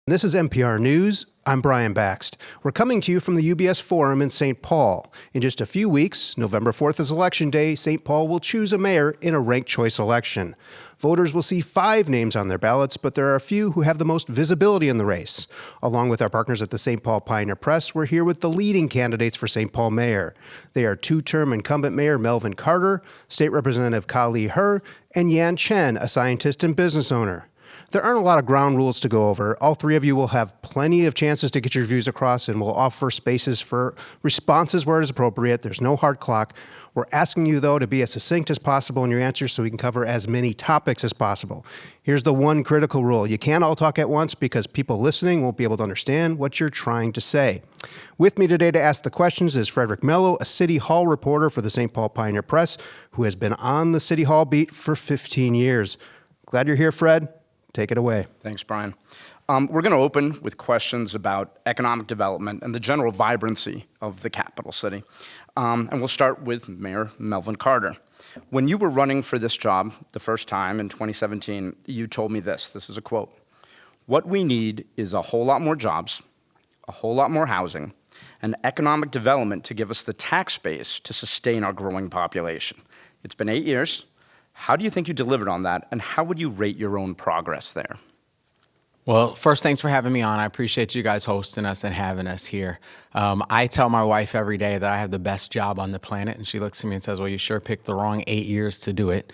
This is NPR News. I'm Brian Bakst. We're coming to you from the UBS Forum in St. Paul. In just a few weeks, November 4th is Election Day, St. Paul will choose a mayor in a ranked choice election. Voters will see 5 names on their ballots, but there are a few who have the most visibility in the race. Along with our partners at the St. Paul Pioneer Press, we're here with the leading candidates for St. Paul mayor. They are 2-term incumbent Mayor Melvin Carter, State Representative Kaohly, and Chen, a scientist and business owner. There aren't a lot of ground rules to go over. All 3 of you will have plenty of chances to get your views across, and we'll offer spaces for responses where it is appropriate. There's no hard clock. We're asking you, though, to be as succinct as possible in your answers so we can cover as many topics as possible. Here's the one critical rule. You can't all talk at once because people listening won't be able to understand what you're trying to say. With me today to ask the questions is Frederick Melo, a City Hall reporter for the St. Paul Pioneer Press, who has been on the City Hall beat for 15 years. Glad you're here, Fred. Take it away. Thanks, Brian. We're going to open with questions about economic development and the general vibrancy of the capital city. And we'll start with Mayor Melvin Carter. When you were running for this job the first time in 2017, you told me this. This is a quote. "What we need is a whole lot more jobs, a whole lot more housing, and economic development to give us the tax base to sustain our growing population." It's been 8 years. How do you think you delivered on that, and how would you rate your own progress there? Well, first, thanks for having me on. I appreciate you guys hosting us and having us here. I tell my wife every day that I have the best job on the planet, and she looks at me and says, well, you sure picked the wrong 8 years to do it,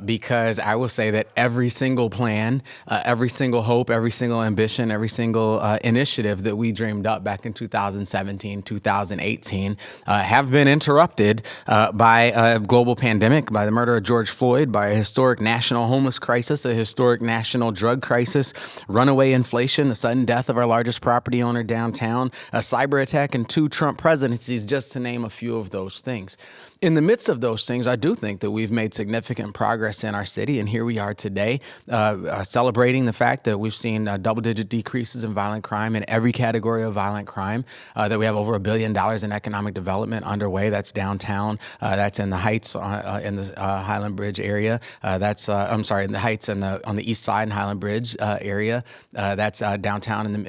because I will say that every single plan, every single hope, every single ambition, every single initiative that we dreamed up back in 2017, 2018, have been interrupted by a global pandemic, by the murder of George Floyd, by a historic national homeless crisis, a historic national drug crisis, runaway inflation, the sudden death of our largest property owner downtown, a cyber attack, and 2 Trump presidencies, just to name a few of those things. In the midst of those things, I do think that we've made significant progress in our city, and here we are today celebrating the fact that we've seen double-digit decreases in violent crime in every category of violent crime, that we have over $1 billion in economic development underway. That's downtown, that's in the Heights in the Highland Bridge area, in the Heights and on the east side in Highland Bridge area, that's downtown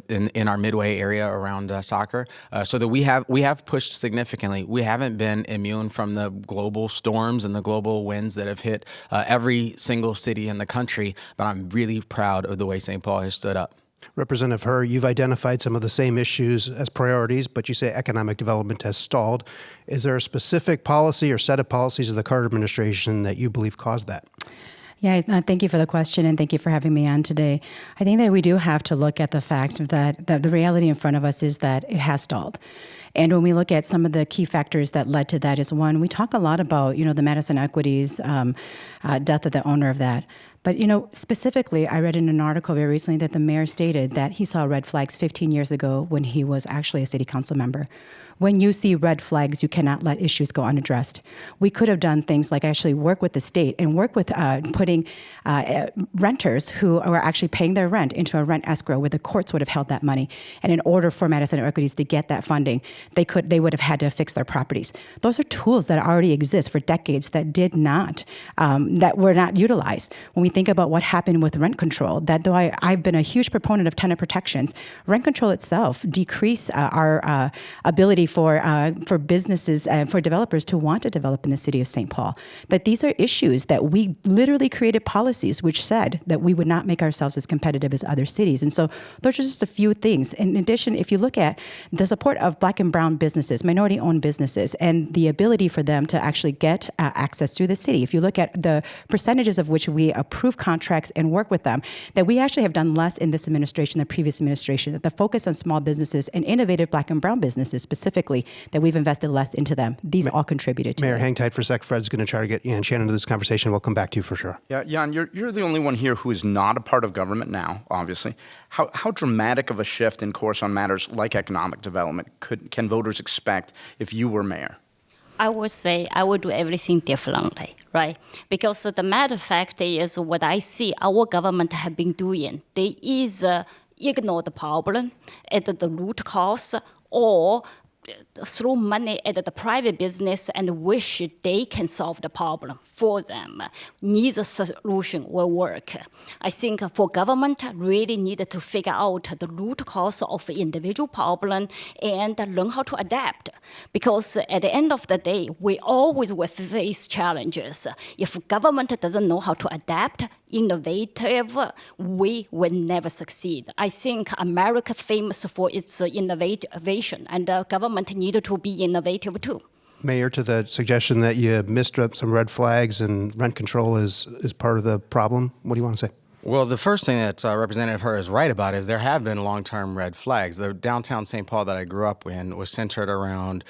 in our Midway area around soccer, so that we have pushed significantly. We haven't been immune from the global storms and the global winds that have hit every single city in the country, but I'm really proud of the way St. Paul has stood up. Representative Herr, you've identified some of the same issues as priorities, but you say economic development has stalled. Is there a specific policy or set of policies of the Carter administration that you believe caused that? Yeah, thank you for the question, and thank you for having me on today. I think that we do have to look at the fact that the reality in front of us is that it has stalled. And when we look at some of the key factors that led to that is, one, we talk a lot about, the Madison Equities death of the owner of that. But, specifically, I read in an article very recently that the mayor stated that he saw red flags 15 years ago when he was actually a city council member. When you see red flags, you cannot let issues go unaddressed. We could have done things like actually work with the state and work with putting renters who are actually paying their rent into a rent escrow where the courts would have held that money. And in order for Madison Equities to get that funding, they would have had to fix their properties. Those are tools that already exist for decades that that were not utilized. When we think about what happened with rent control, that though I've been a huge proponent of tenant protections, rent control itself decreased our ability for businesses and for developers to want to develop in the city of St. Paul. That these are issues that we literally created policies which said that we would not make ourselves as competitive as other cities. And so those are just a few things. In addition, if you look at the support of Black and brown businesses, minority-owned businesses, and the ability for them to actually get access through the city, if you look at the percentages of which we approve contracts and work with them, that we actually have done less in this administration than the previous administration, that the focus on small businesses and innovative Black and brown businesses specifically, that we've invested less into them. These all contributed to Mayor, it. hang tight for a sec. Fred's going to try to get Jan into this conversation. We'll come back to you for sure. Yeah, Jan, you're the only one here who is not a part of government now, obviously. How dramatic of a shift in course on matters like economic development can voters expect if you were mayor? I would say I would do everything differently, right? Because the matter of fact is what I see our government have been doing. They either ignore the problem at the root cause or throw money at the private business and wish they can solve the problem for them. Neither solution will work. I think for government, really need to figure out the root cause of individual problem and learn how to adapt. Because at the end of the day, we always will face challenges. If government doesn't know how to adapt, innovative, we will never succeed. I think America famous for its innovation, and the government needed to be innovative too. Mayor, to the suggestion that you missed up some red flags and rent control is part of the problem, what do you want to say? Well, the first thing that Representative Herr is right about is there have been long-term red flags. The downtown St. Paul that I grew up in was centered around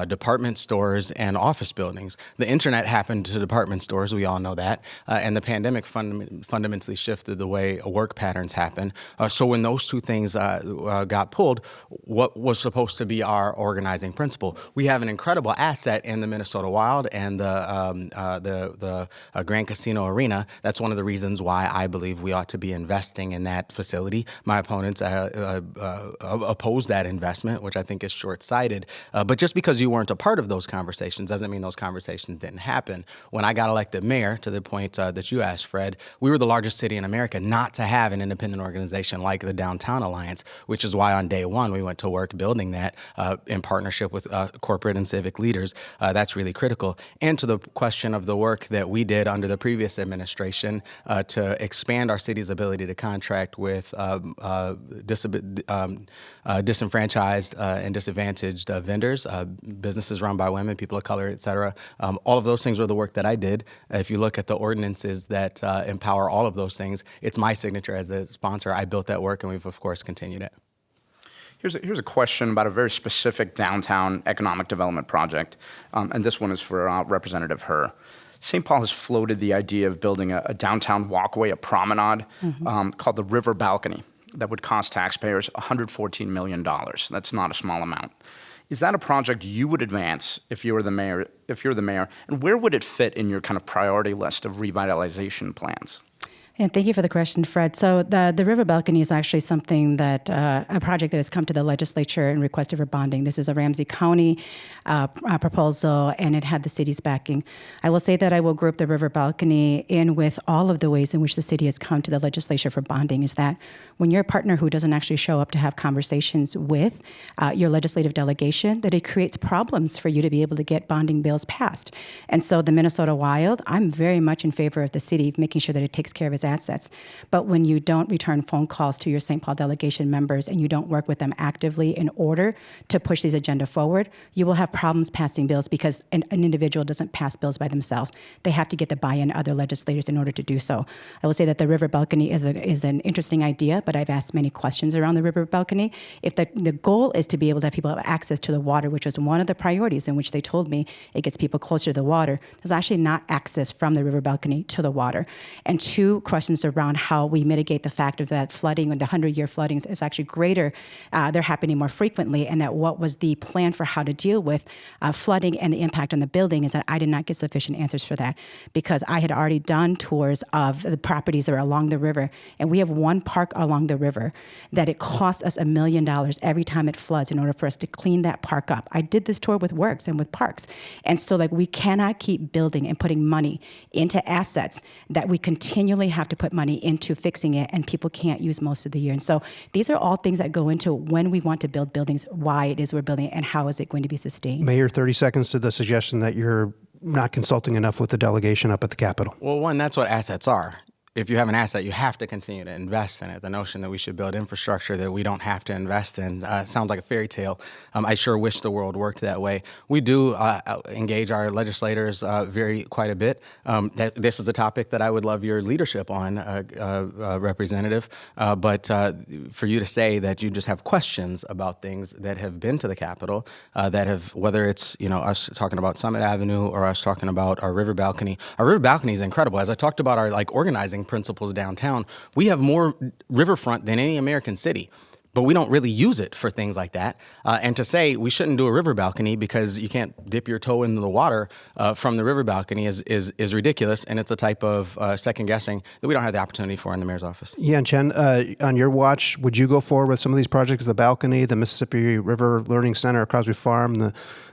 department stores and office buildings. The internet happened to department stores, we all know that, and the pandemic fundamentally shifted the way work patterns happen. So when those two things got pulled, what was supposed to be our organizing principle? We have an incredible asset in the Minnesota Wild and the Grand Casino Arena. That's one of the reasons why I believe we ought to be investing in that facility. My opponents oppose that investment, which I think is short-sighted. But just because you weren't a part of those conversations doesn't mean those conversations didn't happen. When I got elected mayor, to the point that you asked, Fred, we were the largest city in America not to have an independent organization like the Downtown Alliance, which is why on day one we went to work building that in partnership with corporate and civic leaders. That's really critical. And to the question of the work that we did under the previous administration to expand our city's ability to contract with disenfranchised and disadvantaged vendors, businesses run by women, people of color, et cetera. All of those things were the work that I did. If you look at the ordinances that empower all of those things, it's my signature as the sponsor. I built that work, and we've, of course, continued it. Here's a question about a very specific downtown economic development project, and this one is for Representative Herr. St. Paul has floated the idea of building a downtown walkway, a promenade, called the River Balcony, that would cost taxpayers $114 million. That's not a small amount. Is that a project you would advance if you were the mayor? And where would it fit in your kind of priority list of revitalization plans? And thank you for the question, Fred. So the river balcony is actually something that, a project that has come to the legislature and requested for bonding. This is a Ramsey County proposal, and it had the city's backing. I will say that I will group the river balcony in with all of the ways in which the city has come to the legislature for bonding, is that when you're a partner who doesn't actually show up to have conversations with your legislative delegation, that it creates problems for you to be able to get bonding bills passed. And so the Minnesota Wild, I'm very much in favor of the city making sure that it takes care of its assets. But when you don't return phone calls to your St. Paul delegation members and you don't work with them actively in order to push these agenda forward, you will have problems passing bills because an individual doesn't pass bills by themselves. They have to get the buy-in of other legislators in order to do so. I will say that the river balcony is an interesting idea, but I've asked many questions around the river balcony. If the goal is to be able to have people have access to the water, which was one of the priorities in which they told me it gets people closer to the water, there's actually not access from the river balcony to the water. And two questions around how we mitigate the fact of that flooding, when the 100-year floodings is actually greater, they're happening more frequently, and that what was the plan for how to deal with flooding and the impact on the building is that I did not get sufficient answers for that because I had already done tours of the properties that are along the river, and we have one park along the river that it costs us $1 million every time it floods in order for us to clean that park up. I did this tour with Works and with Parks, and so we cannot keep building and putting money into assets that we continually have to put money into fixing it, and people can't use most of the year. And so these are all things that go into when we want to build buildings, why it is we're building it, and how is it going to be sustained. Mayor, 30 seconds to the suggestion that you're not consulting enough with the delegation up at the Capitol. Well, one, that's what assets are. If you have an asset, you have to continue to invest in it. The notion that we should build infrastructure that we don't have to invest in sounds like a fairy tale. I sure wish the world worked that way. We do engage our legislators quite a bit. This is a topic that I would love your leadership on, Representative. But for you to say that you just have questions about things that have been to the Capitol, that have, whether it's us talking about Summit Avenue or us talking about our river balcony. Our river balcony is incredible. As I talked about our organizing principles downtown, we have more riverfront than any American city. but we don't really use it for things like that. And to say we shouldn't do a river balcony because you can't dip your toe into the water from the river balcony is ridiculous, and it's a type of second guessing that we don't have the opportunity for in the mayor's office. Yeah, and Chen, on your watch, would you go forward with some of these projects, the balcony, the Mississippi River Learning Center, Crosby Farm,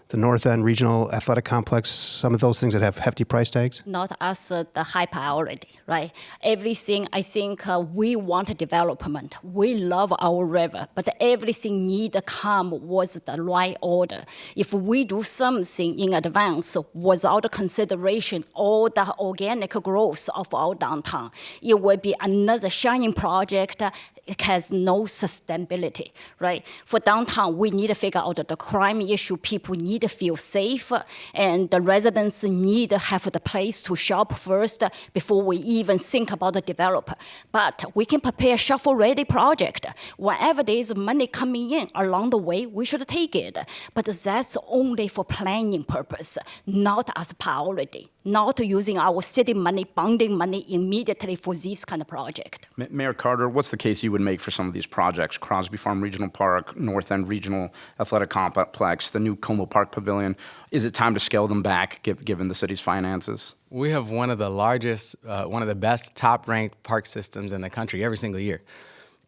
the North End Regional Athletic Complex, some of those things that have hefty price tags? Not as the high priority, right? Everything, I think we want development. We love our river, but everything need to come with the right order. If we do something in advance without consideration all the organic growth of our downtown, it will be another shining project. It has no sustainability, right? For downtown, we need to figure out the crime issue. People need to feel safe, and the residents need to have the place to shop first before we even think about the developer. But we can prepare shovel-ready project. Whenever there is money coming in along the way, we should take it. But that's only for planning purpose, not as priority. Not using our city money, bonding money immediately for this kind of project. Mayor Carter, what's the case you would make for some of these projects? Crosby Farm Regional Park, North End Regional Athletic Complex, the new Como Park Pavilion. Is it time to scale them back given the city's finances? We have one of the largest, one of the best top-ranked park systems in the country every single year.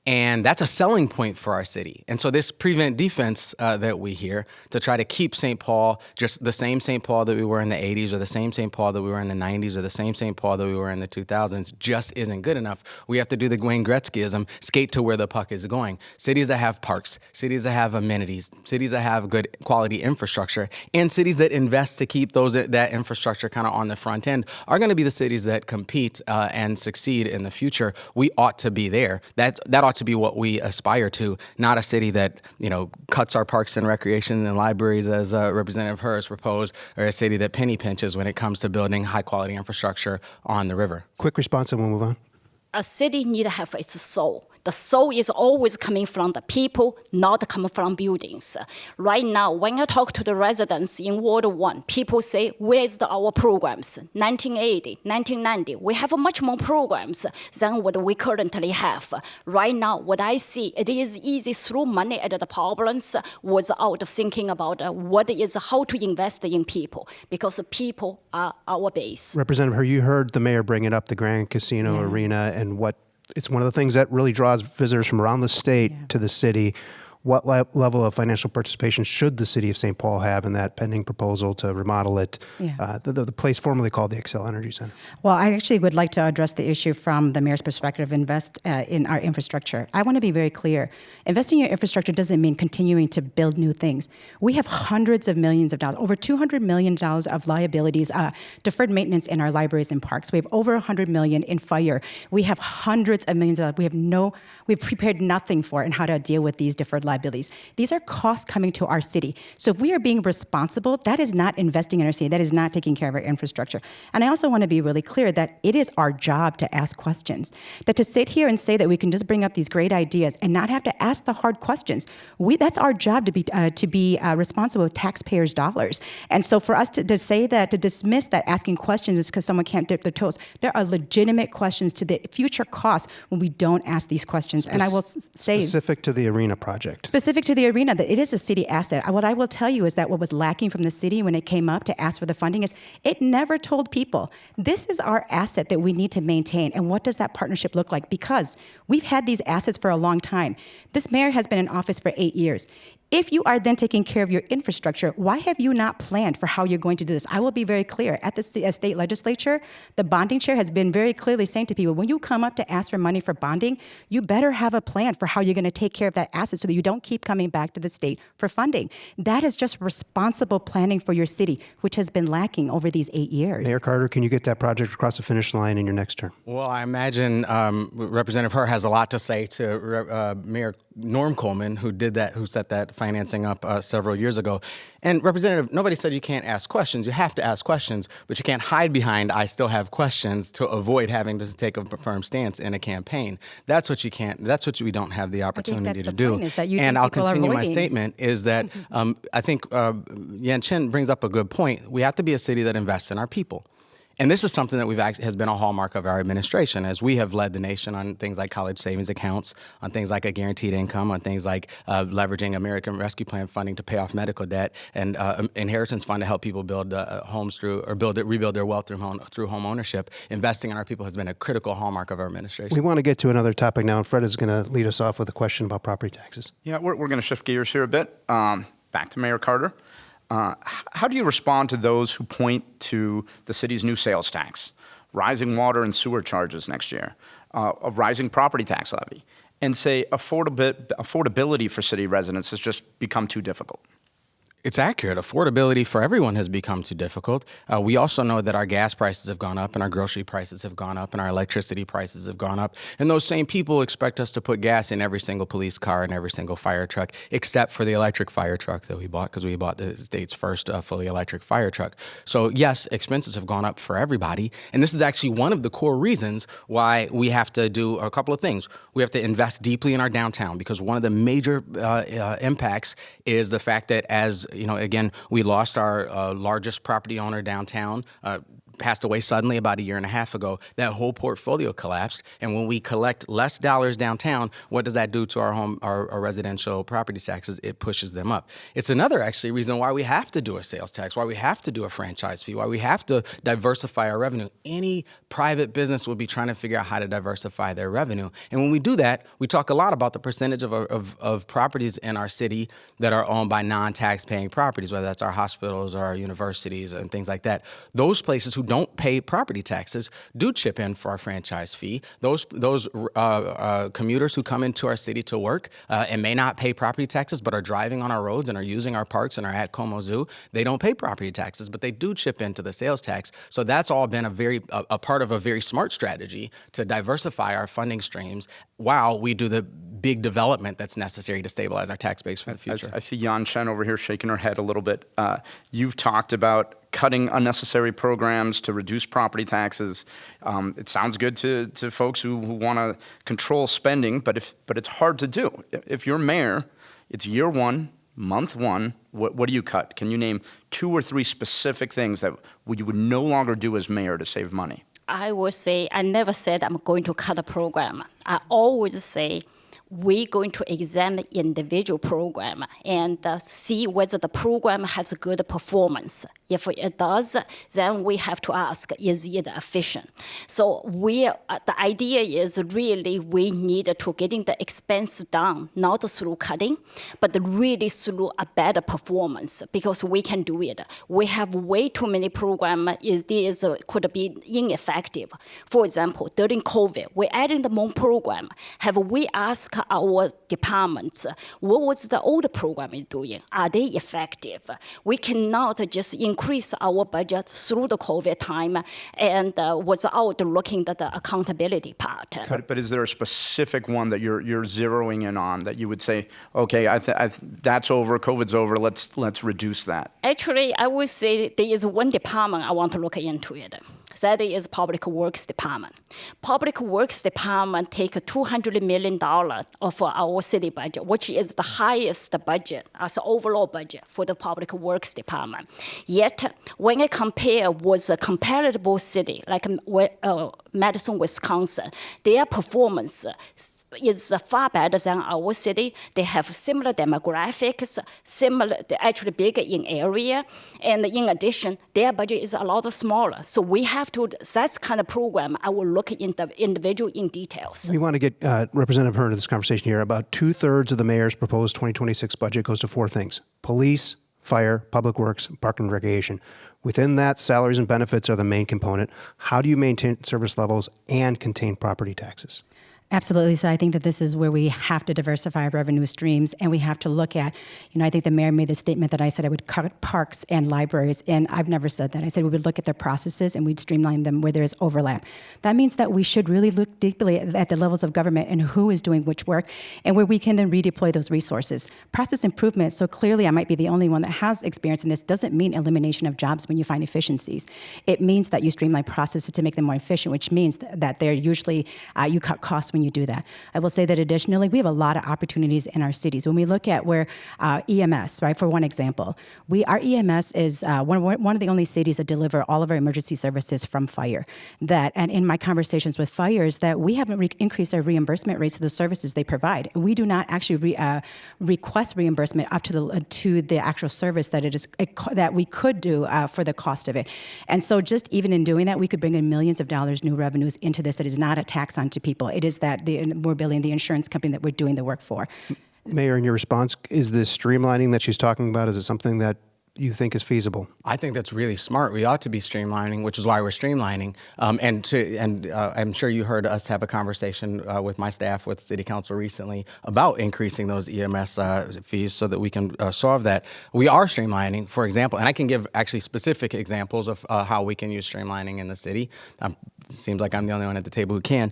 And that's a selling point for our city. And so this prevent defense that we hear to try to keep St. Paul just the same St. Paul that we were in the 80s or the same St. Paul that we were in the 90s or the same St. Paul that we were in the 2000s just isn't good enough. We have to do the Wayne Gretzkyism, skate to where the puck is going. Cities that have parks, cities that have amenities, cities that have good quality infrastructure, and cities that invest to keep that infrastructure kind of on the front end are going to be the cities that compete and succeed in the future. We ought to be there. That ought to be what we aspire to, not a city that, cuts our parks and recreation and libraries as Representative Hurst proposed, or a city that penny pinches when it comes to building high quality infrastructure on the river. Quick response and we'll move on. A city need to have its soul. The soul is always coming from the people, not coming from buildings. Right now, when I talk to the residents in Ward 1, people say, where's our programs? 1980, 1990, we have much more programs than what we currently have. Right now, what I see, it is easy to throw money at the problems without thinking about how to invest in people, because people are our base. Representative Hurst, you heard the mayor bring it up, the Grand Casino Arena, and it's one of the things that really draws visitors from around the state to the city. What level of financial participation should the city of St. Paul have in that pending proposal to remodel it, the place formerly called the Xcel Energy Center? Well, I actually would like to address the issue from the mayor's perspective, invest in our infrastructure. I want to be very clear. Investing in your infrastructure doesn't mean continuing to build new things. We have hundreds of millions of dollars, over $200 million of liabilities, deferred maintenance in our libraries and parks. We have over $100 million in fire. We have hundreds of millions of dollars. We've prepared nothing for and how to deal with these deferred liabilities. These are costs coming to our city. So if we are being responsible, that is not investing in our city. That is not taking care of our infrastructure. And I also want to be really clear that it is our job to ask questions. That to sit here and say that we can just bring up these great ideas and not have to ask the hard questions, that's our job to be responsible with taxpayers' dollars. And so for us to dismiss that asking questions is because someone can't dip their toes, there are legitimate questions to the future costs when we don't ask these questions. And I will say, specific to the arena project. Specific to the arena, that it is a city asset. What I will tell you is that what was lacking from the city when it came up to ask for the funding is it never told people, this is our asset that we need to maintain. And what does that partnership look like? Because we've had these assets for a long time. This mayor has been in office for 8 years. If you are then taking care of your infrastructure, why have you not planned for how you're going to do this? I will be very clear. At the state legislature, the bonding chair has been very clearly saying to people, when you come up to ask for money for bonding, you better have a plan for how you're going to take care of that asset so that you don't keep coming back to the state for funding. That is just responsible planning for your city, which has been lacking over these 8 years. Mayor Carter, can you get that project across the finish line in your next term? Well, I imagine Representative Hurst has a lot to say to Mayor Norm Coleman, who set that financing up several years ago. And Representative, nobody said you can't ask questions. You have to ask questions, but you can't hide behind I still have questions to avoid having to take a firm stance in a campaign. That's what you can't. That's what we don't have the opportunity to do. And I'll continue my statement is that I think Chen brings up a good point. We have to be a city that invests in our people. And this is something that has been a hallmark of our administration, as we have led the nation on things like college savings accounts, on things like a guaranteed income, on things like leveraging American Rescue Plan funding to pay off medical debt, and inheritance fund to help people build homes rebuild their wealth through home ownership. Investing in our people has been a critical hallmark of our administration. We want to get to another topic now, and Fred is going to lead us off with a question about property taxes. Yeah, we're going to shift gears here a bit. Back to Mayor Carter. How do you respond to those who point to the city's new sales tax, rising water and sewer charges next year, a rising property tax levy, and say affordability for city residents has just become too difficult? It's accurate. Affordability for everyone has become too difficult. We also know that our gas prices have gone up and our grocery prices have gone up and our electricity prices have gone up. And those same people expect us to put gas in every single police car and every single fire truck, except for the electric fire truck that we bought, because we bought the state's first fully electric fire truck. So yes, expenses have gone up for everybody. And this is actually one of the core reasons why we have to do a couple of things. We have to invest deeply in our downtown, because one of the major impacts is the fact that again, we lost our largest property owner downtown, passed away suddenly about a year and a half ago. That whole portfolio collapsed. And when we collect less dollars downtown, what does that do to our residential property taxes? It pushes them up. It's another actually reason why we have to do a sales tax, why we have to do a franchise fee, why we have to diversify our revenue. Any private business will be trying to figure out how to diversify their revenue. And when we do that, we talk a lot about the percentage of properties in our city that are owned by non-tax paying properties, whether that's our hospitals or our universities and things like that. Those places who don't pay property taxes do chip in for our franchise fee. Those commuters who come into our city to work and may not pay property taxes but are driving on our roads and are using our parks and are at Como Zoo, they don't pay property taxes, but they do chip into the sales tax. So that's all been a part of a very smart strategy to diversify our funding streams while we do the big development that's necessary to stabilize our tax base for the future. I see Chen over here shaking her head a little bit. You've talked about cutting unnecessary programs to reduce property taxes. It sounds good to folks who want to control spending, but it's hard to do. If you're mayor, it's year one, month one, what do you cut? Can you name 2 or 3 specific things that you would no longer do as mayor to save money? I would say, I never said I'm going to cut a program. I always say, we're going to examine individual program and see whether the program has a good performance. If it does, then we have to ask, is it efficient? So the idea is really we need to getting the expense down, not through cutting, but really through a better performance, because we can do it. We have way too many programs could be ineffective. For example, during COVID, we're adding the more program. Have we asked our departments, what was the old program doing? Are they effective? We cannot just increase our budget through the COVID time and without looking at the accountability part. But is there a specific one that you're zeroing in on that you would say, okay, that's over, COVID's over, let's reduce that? Actually, I would say there is one department I want to look into it. That is Public Works Department. Public Works Department take $200 million of our city budget, which is the highest budget as overall budget for the Public Works Department. Yet, when I compare with a comparable city like Madison, Wisconsin, their performance is far better than our city. They have similar demographics, actually bigger in area, and in addition, their budget is a lot smaller. So we have to, that's kind of program I will look in the individual in details. We want to get Representative Hearn into this conversation here. About 2/3 of the mayor's proposed 2026 budget goes to 4 things: police, fire, public works, park and recreation. Within that, salaries and benefits are the main component. How do you maintain service levels and contain property taxes? Absolutely. So I think that this is where we have to diversify our revenue streams, and we have to look at, I think the mayor made the statement that I said I would cut parks and libraries, and I've never said that. I said we would look at their processes and we'd streamline them where there is overlap. That means that we should really look deeply at the levels of government and who is doing which work, and where we can then redeploy those resources. Process improvement, so clearly I might be the only one that has experience in this, doesn't mean elimination of jobs when you find efficiencies. It means that you streamline processes to make them more efficient, which means that they're usually, you cut costs when you do that. I will say that additionally, we have a lot of opportunities in our cities. When we look at where EMS, right, for one example, our EMS is one of the only cities that deliver all of our emergency services from fire. And in my conversations with fires, that we haven't increased our reimbursement rates of the services they provide. We do not actually request reimbursement up to the actual service that we could do for the cost of it. And so just even in doing that, we could bring in millions of dollars new revenues into this that is not a tax onto people. It is that we're billing the insurance company that we're doing the work for. Mayor, in your response, is this streamlining that she's talking about, is it something that you think is feasible? I think that's really smart. We ought to be streamlining, which is why we're streamlining. I'm sure you heard us have a conversation with my staff, with City Council recently about increasing those EMS fees so that we can solve that. We are streamlining, for example, and I can give actually specific examples of how we can use streamlining in the city. It seems like I'm the only one at the table who can.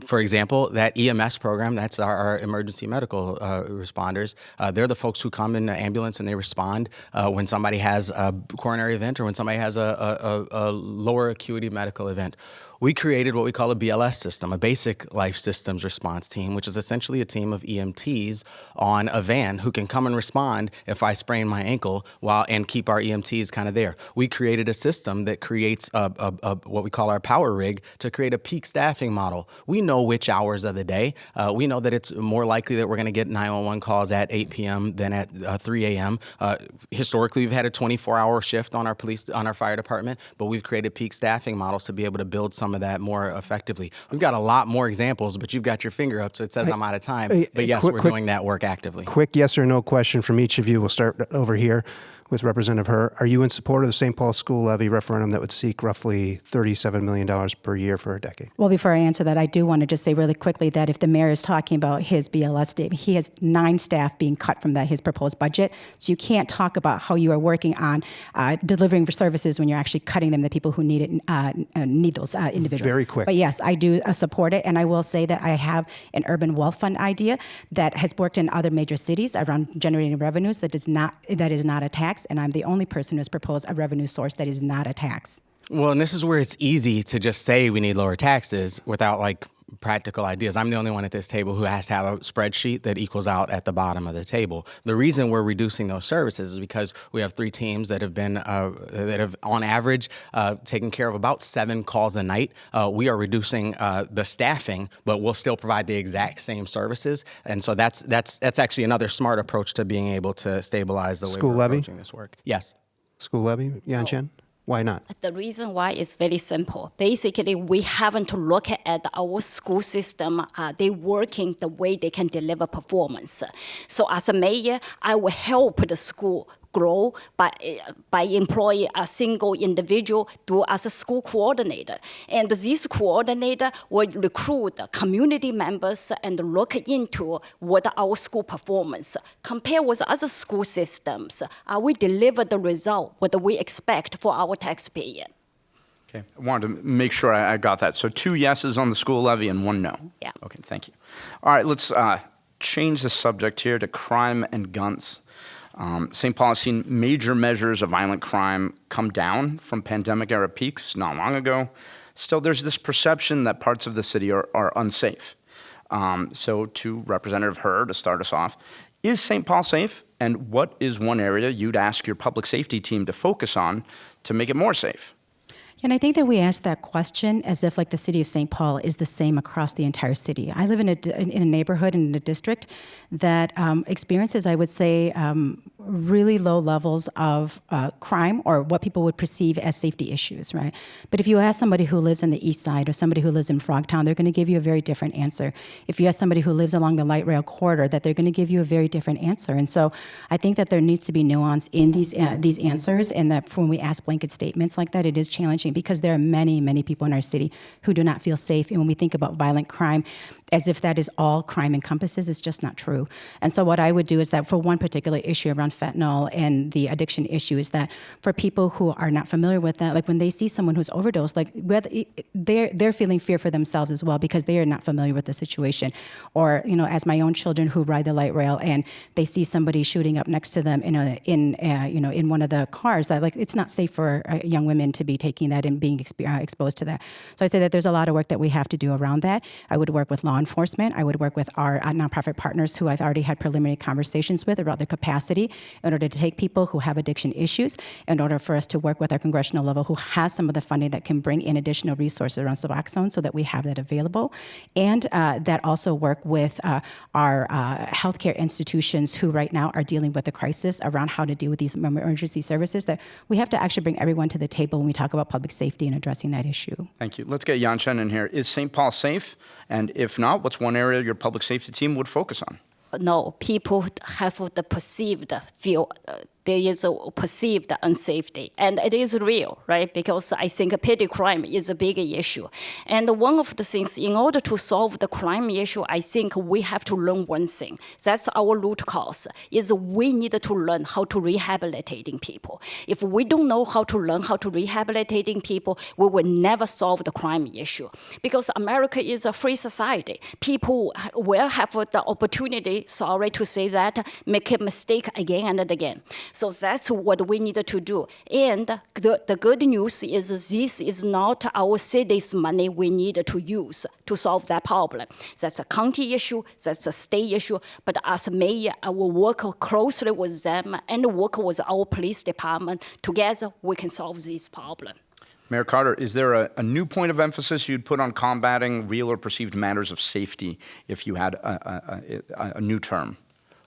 For example, that EMS program, that's our emergency medical responders. They're the folks who come in the ambulance and they respond when somebody has a coronary event or when somebody has a lower acuity medical event. We created what we call a BLS system, a basic life systems response team, which is essentially a team of EMTs on a van who can come and respond if I sprain my ankle and keep our EMTs kind of there. We created a system that creates what we call our power rig to create a peak staffing model. We know which hours of the day. We know that it's more likely that we're going to get 911 calls at 8 p.m. than at 3 a.m. Historically, we've had a 24-hour shift on our fire department, but we've created peak staffing models to be able to build some of that more effectively. We've got a lot more examples, but you've got your finger up, so it says I'm out of time. But yes, we're doing that work actively. Quick yes or no question from each of you. We'll start over here with Representative Herr. Are you in support of the St. Paul school levy referendum that would seek roughly $37 million per year for a decade? Well, before I answer that, I do want to just say really quickly that if the mayor is talking about his BLS statement, he has 9 staff being cut from his proposed budget. So you can't talk about how you are working on delivering services when you're actually cutting them to people who need it, need those individuals. Very quick. But yes, I do support it. And I will say that I have an urban wealth fund idea that has worked in other major cities around generating revenues that is not a tax. And I'm the only person who has proposed a revenue source that is not a tax. Well, and this is where it's easy to just say we need lower taxes without practical ideas. I'm the only one at this table who has to have a spreadsheet that equals out at the bottom of the table. The reason we're reducing those services is because we have 3 teams that have on average taken care of about 7 calls a night. We are reducing the staffing, but we'll still provide the exact same services. And so that's actually another smart approach to being able to stabilize the way we're approaching this work. Yes. School levy, Chen? Why not? The reason why is very simple. Basically, we haven't looked at our school system. They working the way they can deliver performance. So as a mayor, I will help the school grow by employing a single individual as a school coordinator. And this coordinator will recruit community members and look into what our school performance. Compared with other school systems, we deliver the result what we expect for our taxpayer. Okay, I wanted to make sure I got that. So 2 yeses on the school levy and 1 no. Yeah. Okay, thank you. All right, let's change the subject here to crime and guns. St. Paul has seen major measures of violent crime come down from pandemic-era peaks not long ago. Still, there's this perception that parts of the city are unsafe. So to Representative Herr, to start us off, is St. Paul safe? And what is one area you'd ask your public safety team to focus on to make it more safe? And I think that we ask that question as if the city of St. Paul is the same across the entire city. I live in a neighborhood, in a district that experiences, I would say, really low levels of crime or what people would perceive as safety issues, right? But if you ask somebody who lives in the east side or somebody who lives in Frogtown, they're going to give you a very different answer. If you ask somebody who lives along the light rail corridor, that they're going to give you a very different answer. And so I think that there needs to be nuance in these answers, and that when we ask blanket statements like that, it is challenging because there are many, many people in our city who do not feel safe. And when we think about violent crime, as if that is all crime encompasses, it's just not true. And so what I would do is that for one particular issue around fentanyl and the addiction issue is that for people who are not familiar with that, when they see someone who's overdosed, they're feeling fear for themselves as well because they are not familiar with the situation. Or, as my own children who ride the light rail and they see somebody shooting up next to them in one of the cars, that it's not safe for young women to be taking that and being exposed to that. So I say that there's a lot of work that we have to do around that. I would work with law enforcement. I would work with our nonprofit partners who I've already had preliminary conversations with about their capacity in order to take people who have addiction issues, in order for us to work with our congressional level who has some of the funding that can bring in additional resources around Suboxone so that we have that available, and that also work with our healthcare institutions who right now are dealing with the crisis around how to deal with these emergency services, that we have to actually bring everyone to the table when we talk about public safety and addressing that issue. Thank you. Let's get Chen in here. Is St. Paul safe? And if not, what's one area your public safety team would focus on? No, people have the perceived feel. There is a perceived unsafety, and it is real, right? Because I think petty crime is a big issue. And one of the things, in order to solve the crime issue, I think we have to learn one thing. That's our root cause, is we need to learn how to rehabilitating people. If we don't know how to learn how to rehabilitating people, we will never solve the crime issue. Because America is a free society. People will have the opportunity, sorry to say that, make a mistake again and again. So that's what we need to do. And the good news is this is not our city's money we need to use to solve that problem. That's a county issue, that's a state issue, but as mayor, I will work closely with them and work with our police department. Together, we can solve this problem. Mayor Carter, is there a new point of emphasis you'd put on combating real or perceived matters of safety if you had a new term?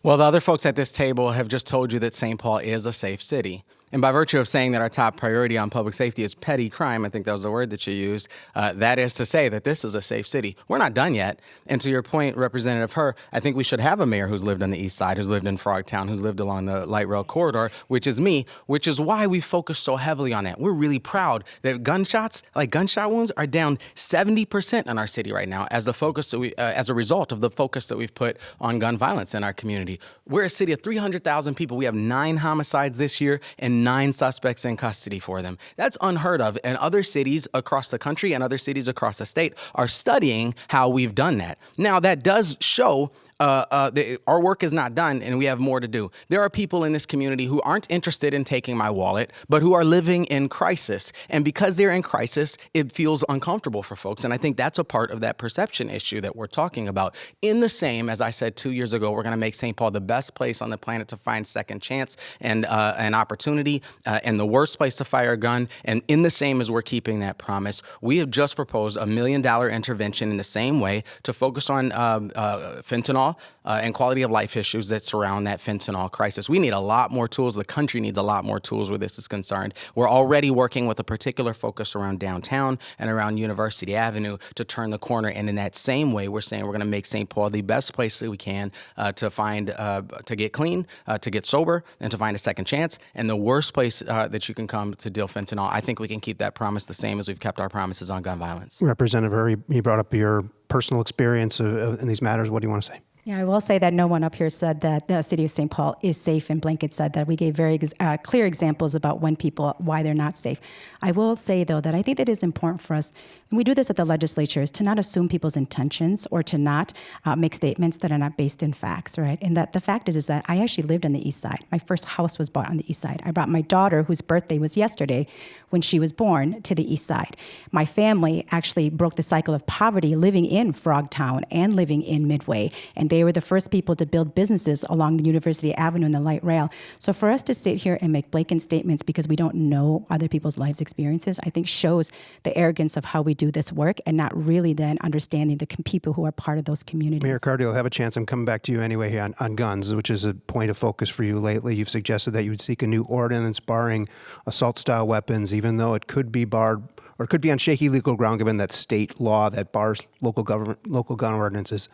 Well, the other folks at this table have just told you that St. Paul is a safe city. And by virtue of saying that our top priority on public safety is petty crime, I think that was the word that you used, that is to say that this is a safe city. We're not done yet. And to your point, Representative Herr, I think we should have a mayor who's lived on the east side, who's lived in Frogtown, who's lived along the light rail corridor, which is me, which is why we focus so heavily on that. We're really proud that gunshots, like gunshot wounds, are down 70% in our city right now as a result of the focus that we've put on gun violence in our community. We're a city of 300,000 people. We have 9 homicides this year and 9 suspects in custody for them. That's unheard of. And other cities across the country and other cities across the state are studying how we've done that. Now, that does show our work is not done and we have more to do. There are people in this community who aren't interested in taking my wallet, but who are living in crisis. And because they're in crisis, it feels uncomfortable for folks. And I think that's a part of that perception issue that we're talking about. In the same, as I said 2 years ago, we're going to make St. Paul the best place on the planet to find second chance and an opportunity and the worst place to fire a gun. And in the same as we're keeping that promise, we have just proposed $1 million intervention in the same way to focus on fentanyl and quality of life issues that surround that fentanyl crisis. We need a lot more tools. The country needs a lot more tools where this is concerned. We're already working with a particular focus around downtown and around University Avenue to turn the corner. And in that same way, we're saying we're going to make St. Paul the best place that we can to find, to get clean, to get sober, and to find a second chance. And the worst place that you can come to deal fentanyl. I think we can keep that promise the same as we've kept our promises on gun violence. Representative Herr, you brought up your personal experience in these matters. What do you want to say? Yeah, I will say that no one up here said that the city of St. Paul is safe, and Blanket said that. We gave very clear examples about why they're not safe. I will say, though, that I think that it is important for us, and we do this at the legislature, is to not assume people's intentions or to not make statements that are not based in facts, right? And that the fact is that I actually lived on the east side. My first house was bought on the east side. I brought my daughter, whose birthday was yesterday, when she was born, to the east side. My family actually broke the cycle of poverty living in Frogtown and living in Midway, and they were the first people to build businesses along the University Avenue and the light rail. So for us to sit here and make blatant statements because we don't know other people's lives experiences, I think shows the arrogance of how we do this work and not really then understanding the people who are part of those communities. Mayor Carter, you'll have a chance. I'm coming back to you anyway here on guns, which is a point of focus for you lately. You've suggested that you would seek a new ordinance barring assault-style weapons, even though it could be barred or it could be on shaky legal ground given that state law that bars local gun ordinances.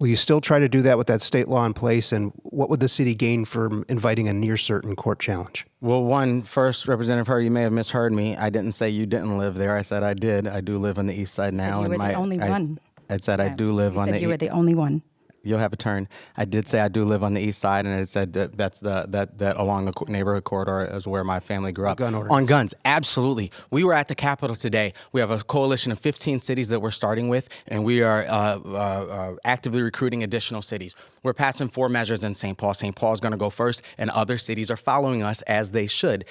Will you still try to do that with that state law in place? And what would the city gain from inviting a near certain court challenge? Well, first, Representative Herr, you may have misheard me. I didn't say you didn't live there. I said I did. I do live on the east side now. You were the only one. I said I do live on the east. You were the only one. You'll have a turn. I did say I do live on the east side, and it said that along the neighborhood corridor is where my family grew up. On guns, absolutely. We were at the Capitol today. We have a coalition of 15 cities that we're starting with, and we are actively recruiting additional cities. We're passing 4 measures in St. Paul. St. Paul is going to go first, and other cities are following us as they should.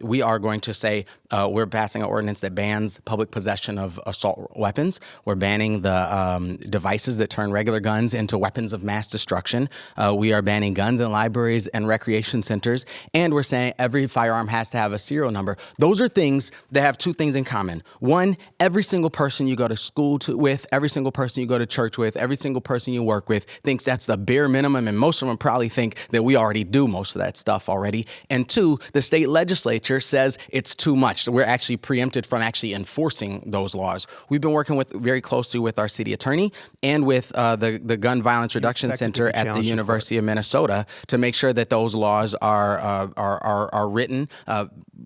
We are going to say we're passing an ordinance that bans public possession of assault weapons. We're banning the devices that turn regular guns into weapons of mass destruction. We are banning guns in libraries and recreation centers, and we're saying every firearm has to have a serial number. Those are things that have 2 things in common. One, every single person you go to school with, every single person you go to church with, every single person you work with thinks that's the bare minimum, and most of them probably think that we already do most of that stuff already. And 2, the state legislature says it's too much. So we're actually preempted from actually enforcing those laws. We've been working very closely with our city attorney and with the Gun Violence Reduction Center at the University of Minnesota to make sure that those laws are written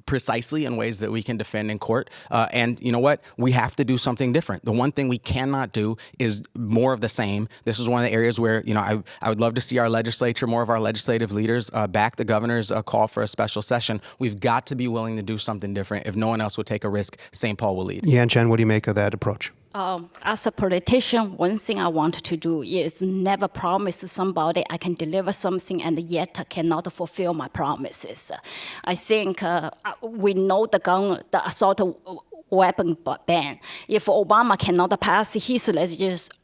precisely in ways that we can defend in court. And you know what? We have to do something different. The one thing we cannot do is more of the same. This is one of the areas where, I would love to see our legislature, more of our legislative leaders back the governor's call for a special session. We've got to be willing to do something different. If no one else will take a risk, St. Paul will lead. Yeah, and Chen, what do you make of that approach? As a politician, one thing I want to do is never promise somebody I can deliver something and yet cannot fulfill my promises. I think we know the assault weapon ban. If Obama cannot pass his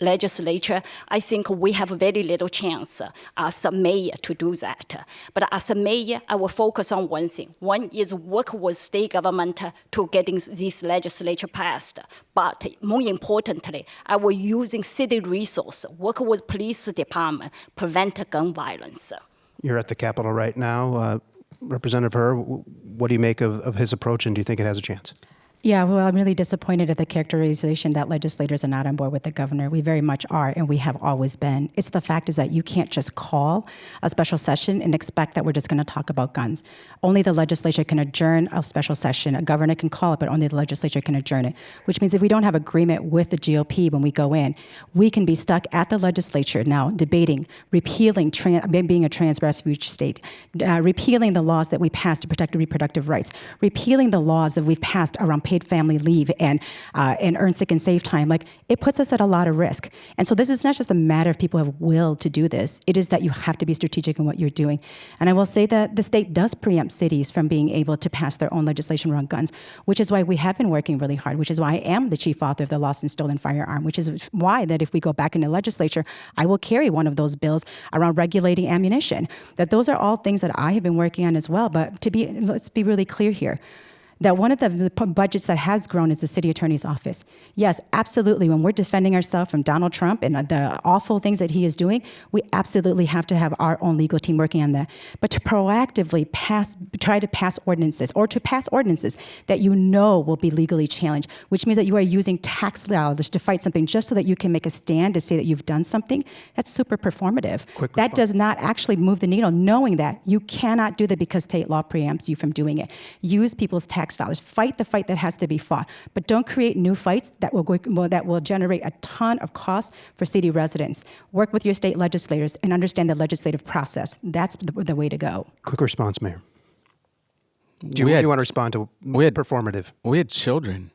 legislature, I think we have very little chance as a mayor to do that. But as a mayor, I will focus on one thing. One is work with state government to getting this legislature passed. But more importantly, I will using city resource, work with police department, prevent gun violence. You're at the Capitol right now. Representative Herr, what do you make of his approach, and do you think it has a chance? Yeah, well, I'm really disappointed at the characterization that legislators are not on board with the governor. We very much are, and we have always been. It's the fact is that you can't just call a special session and expect that we're just going to talk about guns. Only the legislature can adjourn a special session. A governor can call it, but only the legislature can adjourn it, which means if we don't have agreement with the GOP when we go in, we can be stuck at the legislature now debating, repealing, being a trans refuge state, repealing the laws that we passed to protect reproductive rights, repealing the laws that we've passed around paid family leave and earn sick and save time. Like, it puts us at a lot of risk. And so this is not just a matter of people have will to do this. It is that you have to be strategic in what you're doing. And I will say that the state does preempt cities from being able to pass their own legislation around guns, which is why we have been working really hard, which is why I am the chief author of the Lost and Stolen Firearm, which is why that if we go back in the legislature, I will carry one of those bills around regulating ammunition. That those are all things that I have been working on as well. But let's be really clear here. That one of the budgets that has grown is the city attorney's office. Yes, absolutely. When we're defending ourselves from Donald Trump and the awful things that he is doing, we absolutely have to have our own legal team working on that. But to proactively try to pass ordinances that you know will be legally challenged, which means that you are using tax dollars to fight something just so that you can make a stand to say that you've done something, that's super performative. That does not actually move the needle, knowing that you cannot do that because state law preempts you from doing it. Use people's tax dollars. Fight the fight that has to be fought, but don't create new fights that will generate a ton of costs for city residents. Work with your state legislators and understand the legislative process. That's the way to go. Quick response, Mayor. Do you want to respond to performative? We had children.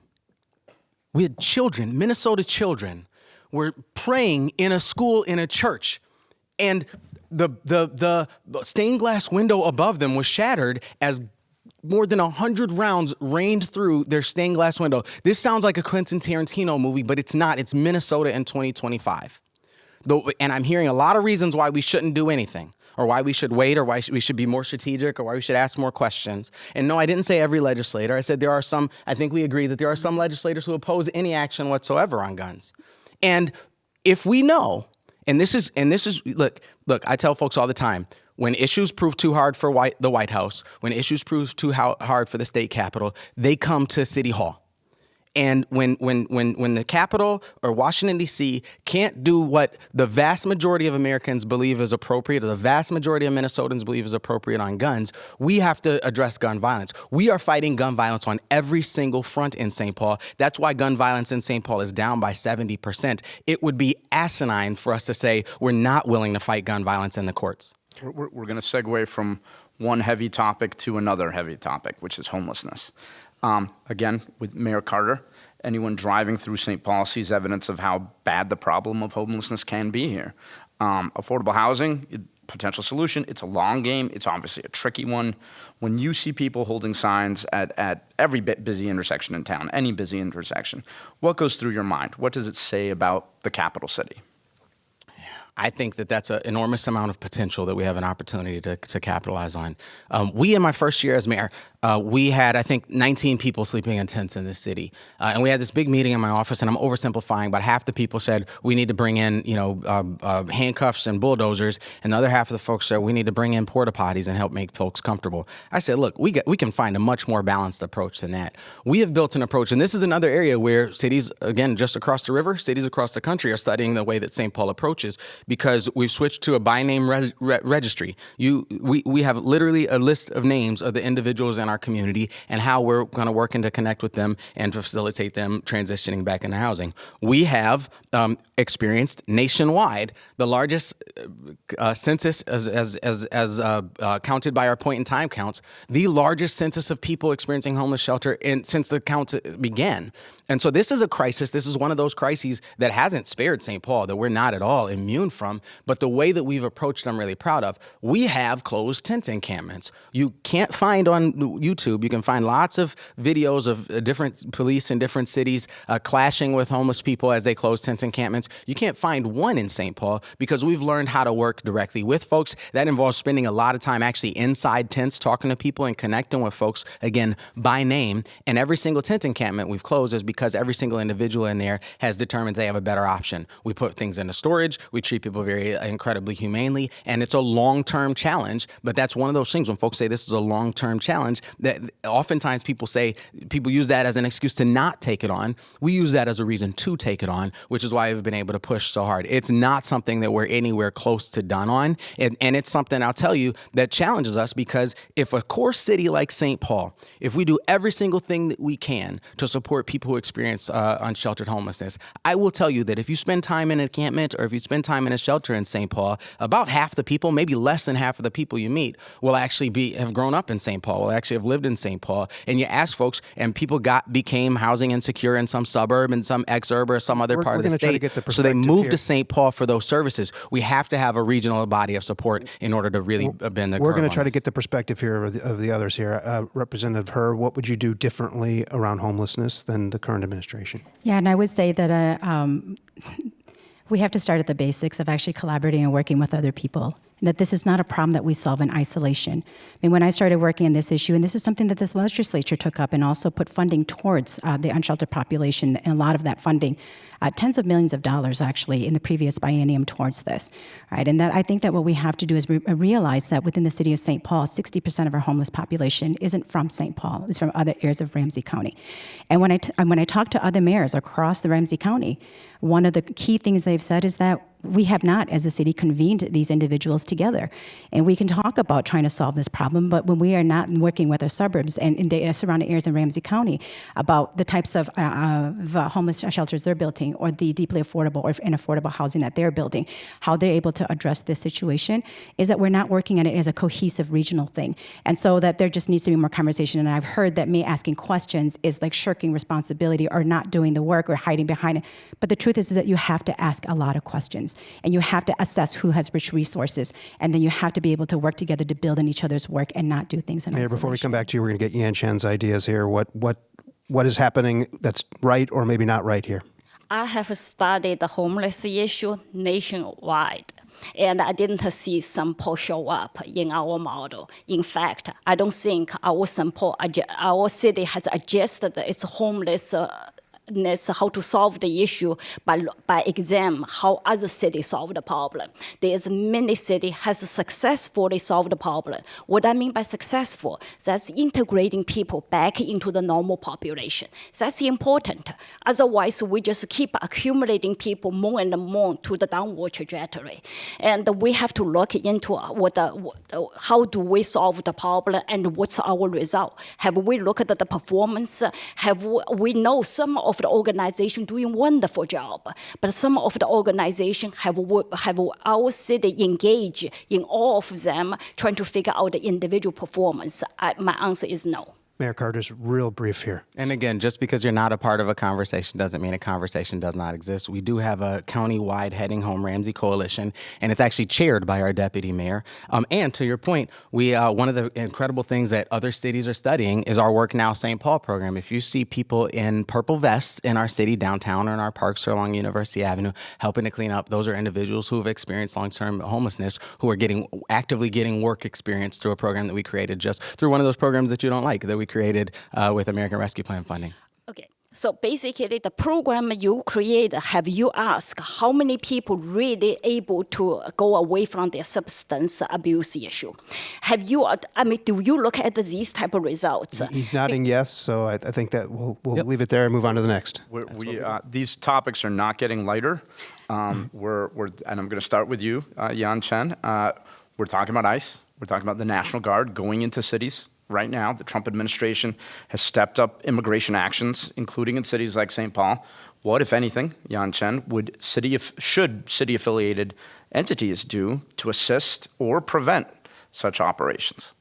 Minnesota children were praying in a school, in a church, and the stained glass window above them was shattered as more than 100 rounds rained through their stained glass window. This sounds like a Quentin Tarantino movie, but it's not. It's Minnesota in 2025. And I'm hearing a lot of reasons why we shouldn't do anything, or why we should wait, or why we should be more strategic, or why we should ask more questions. And no, I didn't say every legislator. I said there are some, I think we agree that there are some legislators who oppose any action whatsoever on guns. And if we know, and this is look, I tell folks all the time, when issues prove too hard for the White House, when issues prove too hard for the state capitol, they come to City Hall. And when the Capitol or Washington, D.C. can't do what the vast majority of Americans believe is appropriate, or the vast majority of Minnesotans believe is appropriate on guns, we have to address gun violence. We are fighting gun violence on every single front in St. Paul. That's why gun violence in St. Paul is down by 70%. It would be asinine for us to say we're not willing to fight gun violence in the courts. We're going to segue from one heavy topic to another heavy topic, which is homelessness. Again, with Mayor Carter, anyone driving through St. Paul sees evidence of how bad the problem of homelessness can be here. Affordable housing, potential solution, it's a long game. It's obviously a tricky one. When you see people holding signs at every busy intersection in town, any busy intersection, what goes through your mind? What does it say about the capital city? I think that that's an enormous amount of potential that we have an opportunity to capitalize on. We, in my first year as mayor, we had, I think, 19 people sleeping in tents in this city. And we had this big meeting in my office, and I'm oversimplifying, but half the people said we need to bring in, handcuffs and bulldozers, and the other half of the folks said we need to bring in porta potties and help make folks comfortable. I said, look, we can find a much more balanced approach than that. We have built an approach, and this is another area where cities, again, just across the river, cities across the country are studying the way that St. Paul approaches, because we've switched to a by-name registry. We have literally a list of names of the individuals in our community and how we're going to work and to connect with them and to facilitate them transitioning back into housing. We have experienced nationwide the largest census as counted by our point-in-time counts, the largest census of people experiencing homeless shelter since the count began. And so this is a crisis. This is one of those crises that hasn't spared St. Paul, that we're not at all immune from. But the way that we've approached, I'm really proud of. We have closed tent encampments. You can't find on YouTube, you can find lots of videos of different police in different cities clashing with homeless people as they close tent encampments. You can't find one in St. Paul because we've learned how to work directly with folks. That involves spending a lot of time actually inside tents, talking to people and connecting with folks, again, by name. And every single tent encampment we've closed is because every single individual in there has determined they have a better option. We put things into storage. We treat people very incredibly humanely. And it's a long-term challenge. But that's one of those things when folks say this is a long-term challenge, that oftentimes people use that as an excuse to not take it on. We use that as a reason to take it on, which is why we've been able to push so hard. It's not something that we're anywhere close to done on. And it's something, I'll tell you, that challenges us, because if a core city like St. Paul, if we do every single thing that we can to support people who experience unsheltered homelessness, I will tell you that if you spend time in an encampment or if you spend time in a shelter in St. Paul, about half the people, maybe less than half of the people you meet, will actually have grown up in St. Paul, will actually have lived in St. Paul. And you ask folks, and people became housing insecure in some suburb, in some exurb, or some other part of the state. So they moved to St. Paul for those services. We have to have a regional body of support in order to really bend the curve. We're going to try to get the perspective here of the others here. Representative Herr, what would you do differently around homelessness than the current administration? Yeah, and I would say that we have to start at the basics of actually collaborating and working with other people. That this is not a problem that we solve in isolation. I mean, when I started working on this issue, and this is something that this legislature took up and also put funding towards the unsheltered population, and a lot of that funding, tens of millions of dollars actually in the previous biennium towards this, right? And that I think that what we have to do is realize that within the city of St. Paul, 60% of our homeless population isn't from St. Paul, it's from other areas of Ramsey County. And when I talk to other mayors across the Ramsey County, one of the key things they've said is that we have not, as a city, convened these individuals together. And we can talk about trying to solve this problem, but when we are not working with our suburbs and in the surrounding areas in Ramsey County about the types of homeless shelters they're building, or the deeply affordable or inaffordable housing that they're building, how they're able to address this situation, is that we're not working on it as a cohesive regional thing. And so that there just needs to be more conversation. And I've heard that me asking questions is like shirking responsibility or not doing the work or hiding behind it. But the truth is that you have to ask a lot of questions. And you have to assess who has rich resources. And then you have to be able to work together to build on each other's work and not do things in isolation. Before we come back to you, we're going to get Yan Chen's ideas here. What is happening that's right or maybe not right here? I have studied the homeless issue nationwide, and I didn't see St. Paul show up in our model. In fact, I don't think our city has adjusted its homelessness, how to solve the issue by examine how other cities solve the problem. There's many cities has successfully solved the problem. What I mean by successful, that's integrating people back into the normal population. That's important. Otherwise, we just keep accumulating people more and more to the downward trajectory. And we have to look into how do we solve the problem and what's our result. Have we looked at the performance? Have we know some of the organization doing wonderful job, but some of the organization have our city engage in all of them, trying to figure out the individual performance? My answer is no. Mayor Carter's real brief here. And again, just because you're not a part of a conversation doesn't mean a conversation does not exist. We do have a county-wide Heading Home Ramsey coalition, and it's actually chaired by our deputy mayor. And to your point, we one of the incredible things that other cities are studying is our Work Now St. Paul program. If you see people in purple vests in our city, downtown, or in our parks or along University Avenue, helping to clean up, those are individuals who have experienced long-term homelessness, who are actively getting work experience through a program that we created, just through one of those programs that you don't like, that we created with American Rescue Plan funding. Okay. So basically, the program you create, have you asked how many people really able to go away from their substance abuse issue? Have you, do you look at these type of results? He's nodding yes, so I think that we'll leave it there and move on to the next. These topics are not getting lighter. And I'm going to start with you, Chen. We're talking about ICE. We're talking about the National Guard going into cities. Right now, the Trump administration has stepped up immigration actions, including in cities like St. Paul. What, if anything, Chen, should city-affiliated entities do to assist or prevent such operations?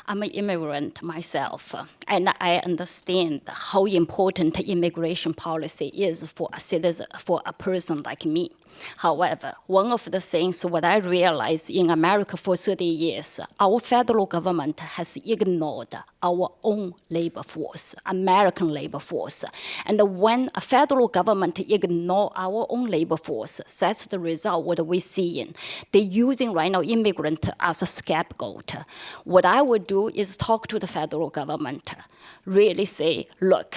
I'm an immigrant myself, and I understand how important immigration policy is for a citizen, for a person like me. However, one of the things what I realized in America for 30 years, our federal government has ignored our own labor force, American labor force. And when a federal government ignore our own labor force, that's the result what we're seeing. They're using right now immigrant as a scapegoat. What I would do is talk to the federal government, really say, look,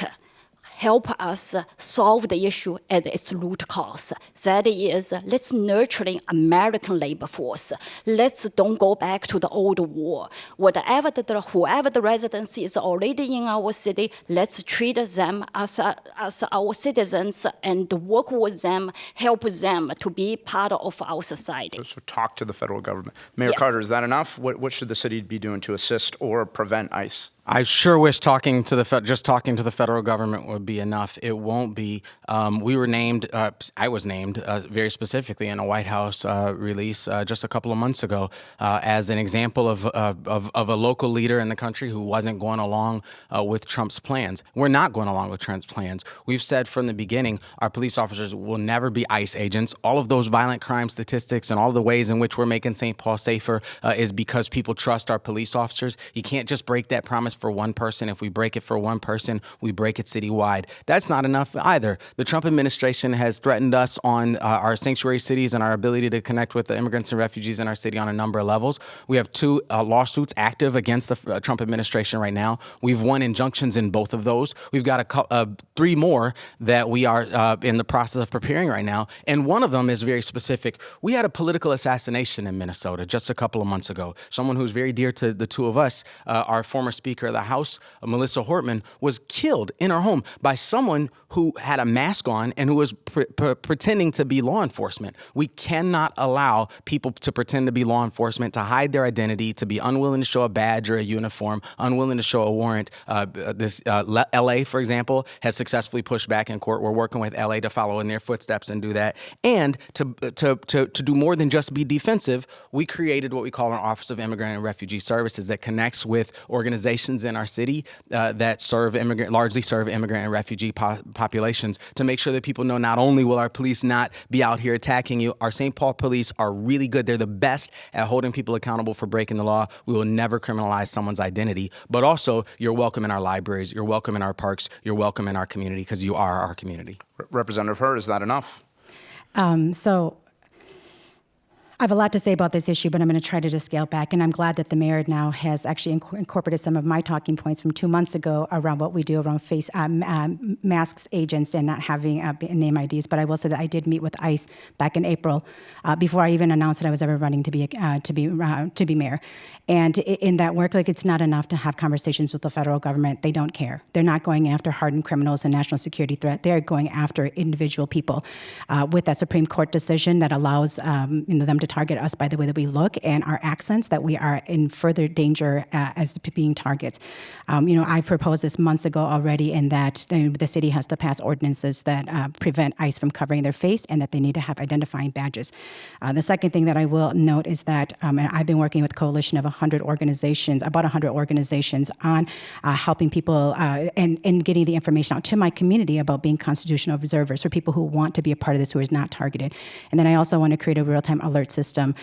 help us solve the issue at its root cause. That is, let's nurturing American labor force. Let's don't go back to the old war. Whoever the residency is already in our city, let's treat them as our citizens and work with them, help them to be part of our society. So talk to the federal government. Mayor Carter, is that enough? What should the city be doing to assist or prevent ICE? I sure wish just talking to the federal government would be enough. It won't be. We were named, I was named very specifically in a White House release just a couple of months ago as an example of a local leader in the country who wasn't going along with Trump's plans. We're not going along with Trump's plans. We've said from the beginning, our police officers will never be ICE agents. All of those violent crime statistics and all the ways in which we're making St. Paul safer is because people trust our police officers. You can't just break that promise for one person. If we break it for one person, we break it citywide. That's not enough either. The Trump administration has threatened us on our sanctuary cities and our ability to connect with the immigrants and refugees in our city on a number of levels. We have 2 lawsuits active against the Trump administration right now. We've won injunctions in both of those. We've got 3 more that we are in the process of preparing right now. And one of them is very specific. We had a political assassination in Minnesota just a couple of months ago. Someone who's very dear to the two of us, our former Speaker of the House, Melissa Hortman, was killed in her home by someone who had a mask on and who was pretending to be law enforcement. We cannot allow people to pretend to be law enforcement, to hide their identity, to be unwilling to show a badge or a uniform, unwilling to show a warrant. LA, for example, has successfully pushed back in court. We're working with LA to follow in their footsteps and do that. And to do more than just be defensive, we created what we call an Office of Immigrant and Refugee Services that connects with organizations in our city that largely serve immigrant and refugee populations, to make sure that people know not only will our police not be out here attacking you, our St. Paul police are really good. They're the best at holding people accountable for breaking the law. We will never criminalize someone's identity, but also you're welcome in our libraries, you're welcome in our parks, you're welcome in our community because you are our community. Representative Hur, is that enough? So I have a lot to say about this issue, but I'm going to try to just scale back. And I'm glad that the mayor now has actually incorporated some of my talking points from 2 months ago around what we do around face masks, agents, and not having name IDs. But I will say that I did meet with ICE back in April, before I even announced that I was ever running to be mayor. And in that work, it's not enough to have conversations with the federal government. They don't care. They're not going after hardened criminals and national security threat. They're going after individual people. With that Supreme Court decision that allows them to target us by the way that we look and our accents, that we are in further danger as being targets. I proposed this months ago already, in that the city has to pass ordinances that prevent ICE from covering their face, and that they need to have identifying badges. The second thing that I will note is that, and I've been working with a coalition of 100 organizations, about 100 organizations, on helping people and getting the information out to my community about being constitutional observers for people who want to be a part of this, who is not targeted. And then I also want to create a real-time alert system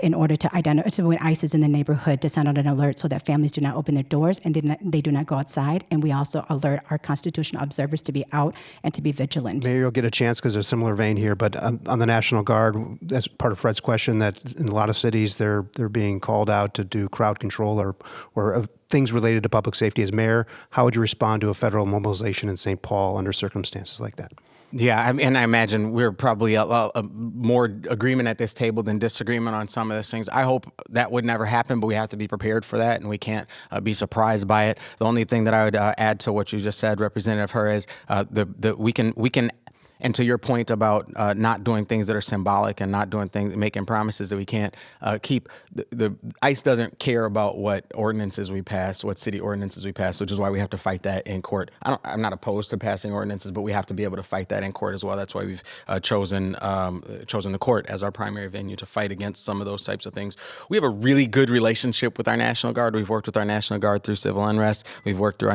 in order to identify, so when ICE is in the neighborhood, to send out an alert so that families do not open their doors and they do not go outside. And we also alert our constitutional observers to be out and to be vigilant. Mayor, you'll get a chance because there's a similar vein here, but on the National Guard, that's part of Fred's question, that in a lot of cities they're being called out to do crowd control or things related to public safety. As mayor, how would you respond to a federal mobilization in St. Paul under circumstances like that? Yeah, and I imagine we're probably a more agreement at this table than disagreement on some of these things. I hope that would never happen, but we have to be prepared for that, and we can't be surprised by it. The only thing that I would add to what you just said, Representative Her, is we can. And to your point about not doing things that are symbolic and not doing things, making promises that we can't keep, the ICE doesn't care about what ordinances we pass, what city ordinances we pass, which is why we have to fight that in court. I'm not opposed to passing ordinances, but we have to be able to fight that in court as well. That's why we've chosen the court as our primary venue to fight against some of those types of things. We have a really good relationship with our National Guard. We've worked with our National Guard through civil unrest. We've worked with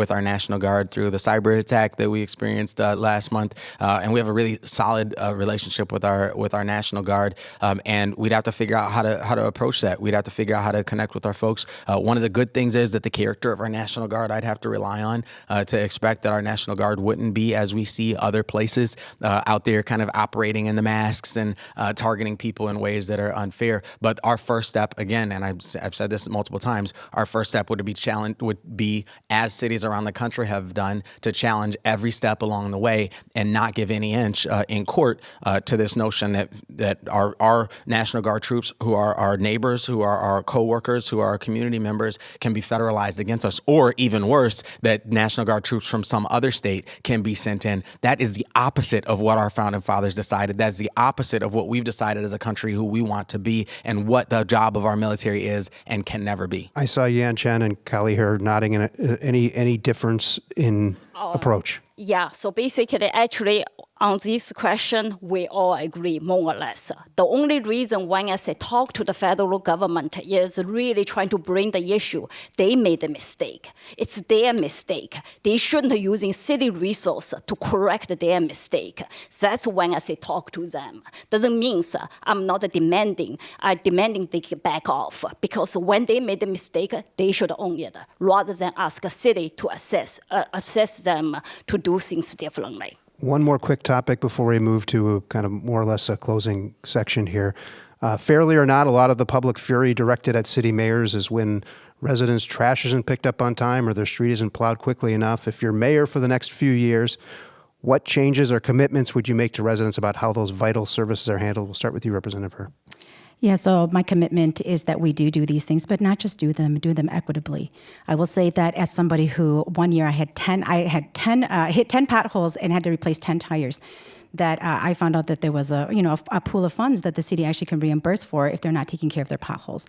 our National Guard through the cyber attack that we experienced last month. And we have a really solid relationship with our National Guard, and we'd have to figure out how to approach that. We'd have to figure out how to connect with our folks. One of the good things is that the character of our National Guard I'd have to rely on to expect that our National Guard wouldn't be, as we see other places out there, kind of operating in the masks and targeting people in ways that are unfair. But our first step, again, and I've said this multiple times, our first step would be, as cities around the country have done, to challenge every step along the way and not give any inch in court to this notion that our National Guard troops, who are our neighbors, who are our co-workers, who are our community members, can be federalized against us, or even worse, that National Guard troops from some other state can be sent in. That is the opposite of what our founding fathers decided. That's the opposite of what we've decided as a country who we want to be and what the job of our military is and can never be. I saw Yan, Chen, and Kaohly here nodding. In any difference in approach? Yeah, so basically, actually, on this question, we all agree, more or less. The only reason when I say talk to the federal government is really trying to bring the issue. They made a mistake. It's their mistake. They shouldn't using city resource to correct their mistake. That's when I say talk to them. Doesn't mean I'm not demanding. I'm demanding they back off, because when they made a mistake, they should own it, rather than ask a city to assess them to do things differently. One more quick topic before we move to a kind of more or less a closing section here. Fairly or not, a lot of the public fury directed at city mayors is when residents' trash isn't picked up on time or their street isn't plowed quickly enough. If you're mayor for the next few years, what changes or commitments would you make to residents about how those vital services are handled? We'll start with you, Representative Her. Yeah, so my commitment is that we do these things, but not just do them equitably. I will say that as somebody who one year I hit 10 potholes and had to replace 10 tires, that I found out that there was a pool of funds that the city actually can reimburse for if they're not taking care of their potholes.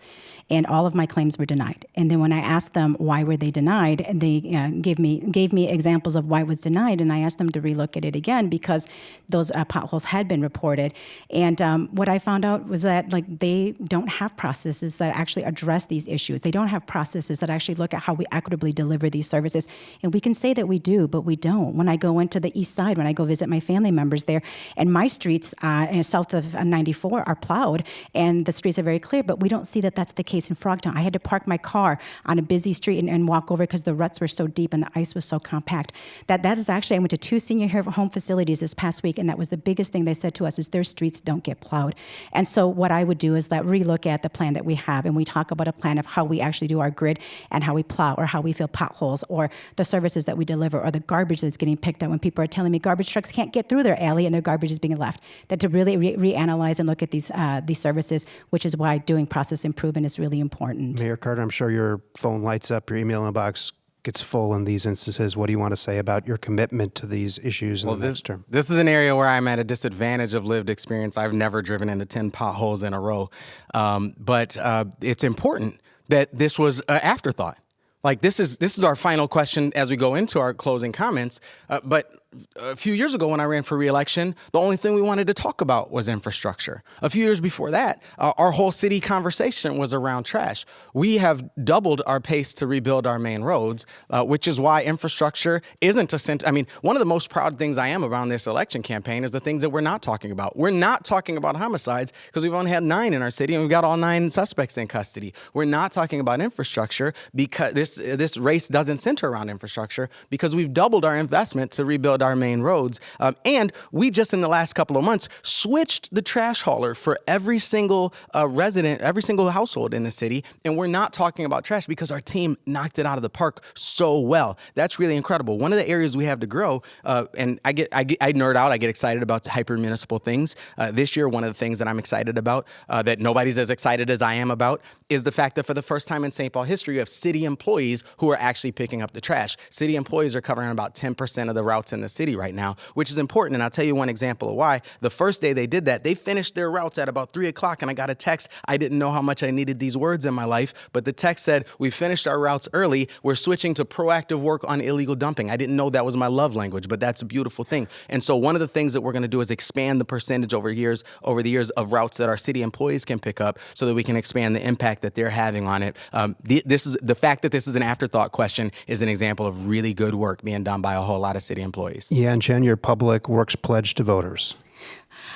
And all of my claims were denied. And then when I asked them why were they denied, they gave me examples of why it was denied, and I asked them to relook at it again because those potholes had been reported. And what I found out was that they don't have processes that actually address these issues. They don't have processes that actually look at how we equitably deliver these services. And we can say that we do, but we don't. When I go into the east side, when I go visit my family members there, and my streets south of 94 are plowed, and the streets are very clear, but we don't see that that's the case in Frogtown. I had to park my car on a busy street and walk over because the ruts were so deep and the ice was so compact. That is actually, I went to 2 senior home facilities this past week, and that was the biggest thing they said to us is their streets don't get plowed. And so what I would do is relook at the plan that we have, and we talk about a plan of how we actually do our grid and how we plow, or how we fill potholes, or the services that we deliver, or the garbage that's getting picked up when people are telling me garbage trucks can't get through their alley and their garbage is being left. That to really reanalyze and look at these services, which is why doing process improvement is really important. Mayor Carter, I'm sure your phone lights up, your email inbox gets full in these instances. What do you want to say about your commitment to these issues in the next term? This is an area where I'm at a disadvantage of lived experience. I've never driven into 10 potholes in a row. But it's important that this was an afterthought. Like this is our final question as we go into our closing comments. But a few years ago when I ran for re-election, the only thing we wanted to talk about was infrastructure. A few years before that, our whole city conversation was around trash. We have doubled our pace to rebuild our main roads, which is why infrastructure isn't a center. I mean, one of the most proud things I am around this election campaign is the things that we're not talking about. We're not talking about homicides because we've only had 9 in our city and we've got all 9 suspects in custody. We're not talking about infrastructure because this race doesn't center around infrastructure because we've doubled our investment to rebuild our main roads. And we just in the last couple of months switched the trash hauler for every single resident, every single household in the city. And we're not talking about trash because our team knocked it out of the park so well. That's really incredible. One of the areas we have to grow, and I nerd out, I get excited about hyper municipal things. This year, one of the things that I'm excited about that nobody's as excited as I am about is the fact that for the first time in St. Paul history, you have city employees who are actually picking up the trash. City employees are covering about 10% of the routes in the city right now, which is important. And I'll tell you one example of why. The first day they did that, they finished their routes at about 3 o'clock and I got a text. I didn't know how much I needed these words in my life, but the text said, we finished our routes early. We're switching to proactive work on illegal dumping. I didn't know that was my love language, but that's a beautiful thing. And so one of the things that we're going to do is expand the percentage over the years of routes that our city employees can pick up so that we can expand the impact that they're having on it. This is the fact that this is an afterthought question is an example of really good work being done by a whole lot of city employees. Yeah, and Chen, your public works pledge to voters.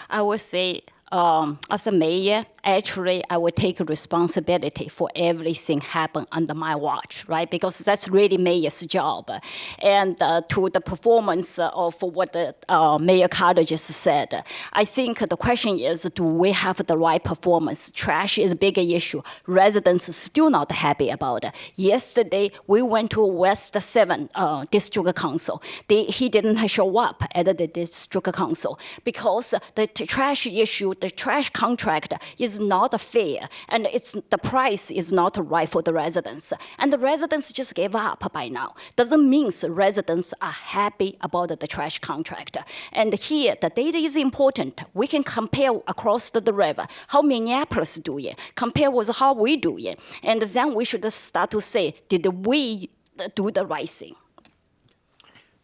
I would say, as a mayor, actually, I would take responsibility for everything happen under my watch, right? Because that's really mayor's job. And to the performance of what the Mayor Carter just said, I think the question is, do we have the right performance? Trash is a bigger issue. Residents are still not happy about it. Yesterday, we went to West 7 District Council. He didn't show up at the District Council because the trash issue, the trash contract is not fair, and the price is not right for the residents. And the residents just gave up by now. Doesn't mean residents are happy about the trash contract. And here, the data is important. We can compare across the river how Minneapolis do it, compare with how we do it. And then we should start to say, did we do the right thing?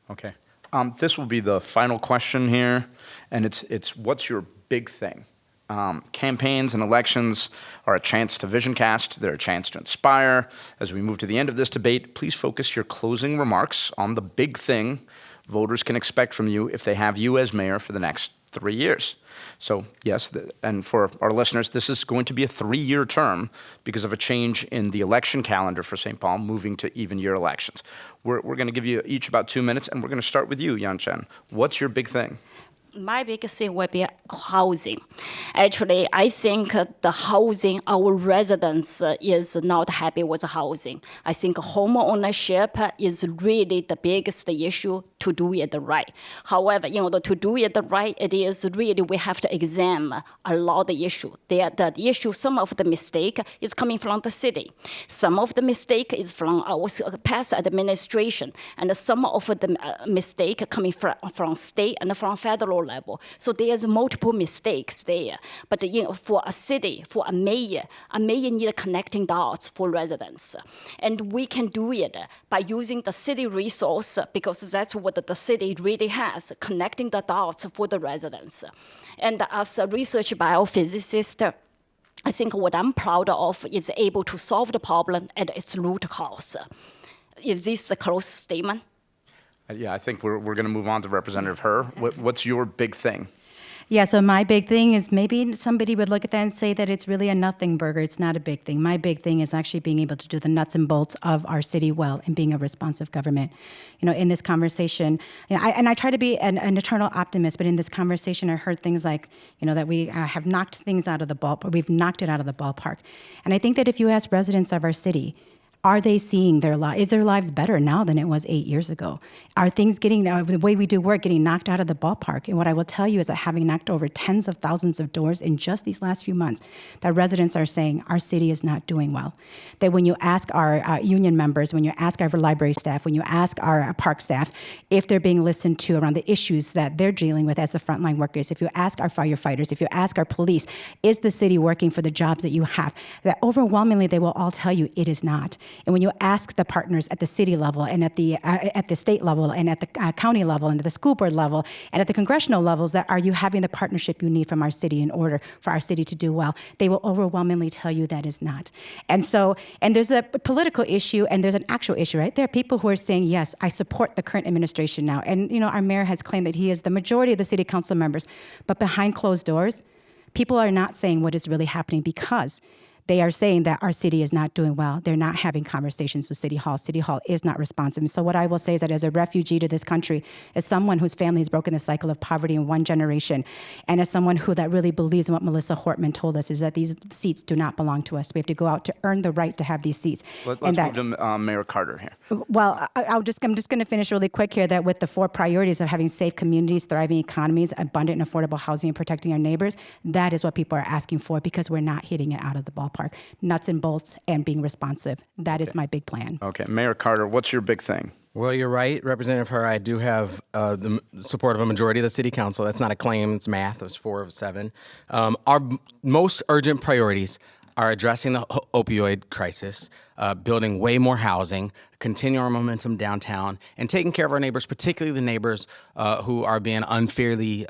Okay. This will be the final question here, and it's what's your big thing? Campaigns and elections are a chance to vision cast. They're a chance to inspire. As we move to the end of this debate, please focus your closing remarks on the big thing voters can expect from you if they have you as mayor for the next 3 years. So yes, and for our listeners, this is going to be a 3-year term because of a change in the election calendar for St. Paul, moving to even year elections. We're going to give you each about 2 minutes, and we're going to start with you, Chen. What's your big thing? My biggest thing would be housing. Actually, I think the housing, our residents is not happy with the housing. I think home ownership is really the biggest issue to do it right. However, to do it right, it is really we have to examine a lot of issues. The issue, some of the mistake is coming from the city. Some of the mistake is from our past administration, and some of the mistake coming from state and from federal level. So there's multiple mistakes there. But for a city, for a mayor needs connecting dots for residents. And we can do it by using the city resource because that's what the city really has, connecting the dots for the residents. And as a research biophysicist, I think what I'm proud of is able to solve the problem at its root cause. Is this the close statement? Yeah, I think we're going to move on to Representative Herr. What's your big thing? Yeah, so my big thing is maybe somebody would look at that and say that it's really a nothing burger. It's not a big thing. My big thing is actually being able to do the nuts and bolts of our city well and being a responsive government. In this conversation, I try to be an eternal optimist, but in this conversation, I heard things like, that we have knocked things out of the ballpark. We've knocked it out of the ballpark. And I think that if you ask residents of our city, Are they seeing is their lives better now than it was 8 years ago? Are things getting, the way we do work, getting knocked out of the ballpark? And what I will tell you is that having knocked over tens of thousands of doors in just these last few months, that residents are saying our city is not doing well. That when you ask our union members, when you ask our library staff, when you ask our park staffs, if they're being listened to around the issues that they're dealing with as the frontline workers, if you ask our firefighters, if you ask our police, is the city working for the jobs that you have? That overwhelmingly they will all tell you it is not. And when you ask the partners at the city level and at the state level and at the county level and at the school board level and at the congressional levels, that are you having the partnership you need from our city in order for our city to do well, they will overwhelmingly tell you that is not. And so, and there's a political issue and there's an actual issue, right? There are people who are saying, yes, I support the current administration now. And, our mayor has claimed that he is the majority of the city council members, but behind closed doors, people are not saying what is really happening because they are saying that our city is not doing well. They're not having conversations with City Hall. City Hall is not responsive. And so what I will say is that as a refugee to this country, as someone whose family has broken the cycle of poverty in one generation, and as someone who that really believes in what Melissa Hortman told us, is that these seats do not belong to us. We have to go out to earn the right to have these seats. Let's move to Mayor Carter here. Well, I'm just going to finish really quick here that with the 4 priorities of having safe communities, thriving economies, abundant and affordable housing, and protecting our neighbors, that is what people are asking for because we're not hitting it out of the ballpark. Nuts and bolts and being responsive. That is my big plan. Okay, Mayor Carter, what's your big thing? Well, you're right, Representative Herr. I do have the support of a majority of the city council. That's not a claim, it's math. It's 4 of 7. Our most urgent priorities are addressing the opioid crisis, building way more housing, continuing our momentum downtown, and taking care of our neighbors, particularly the neighbors who are being unfairly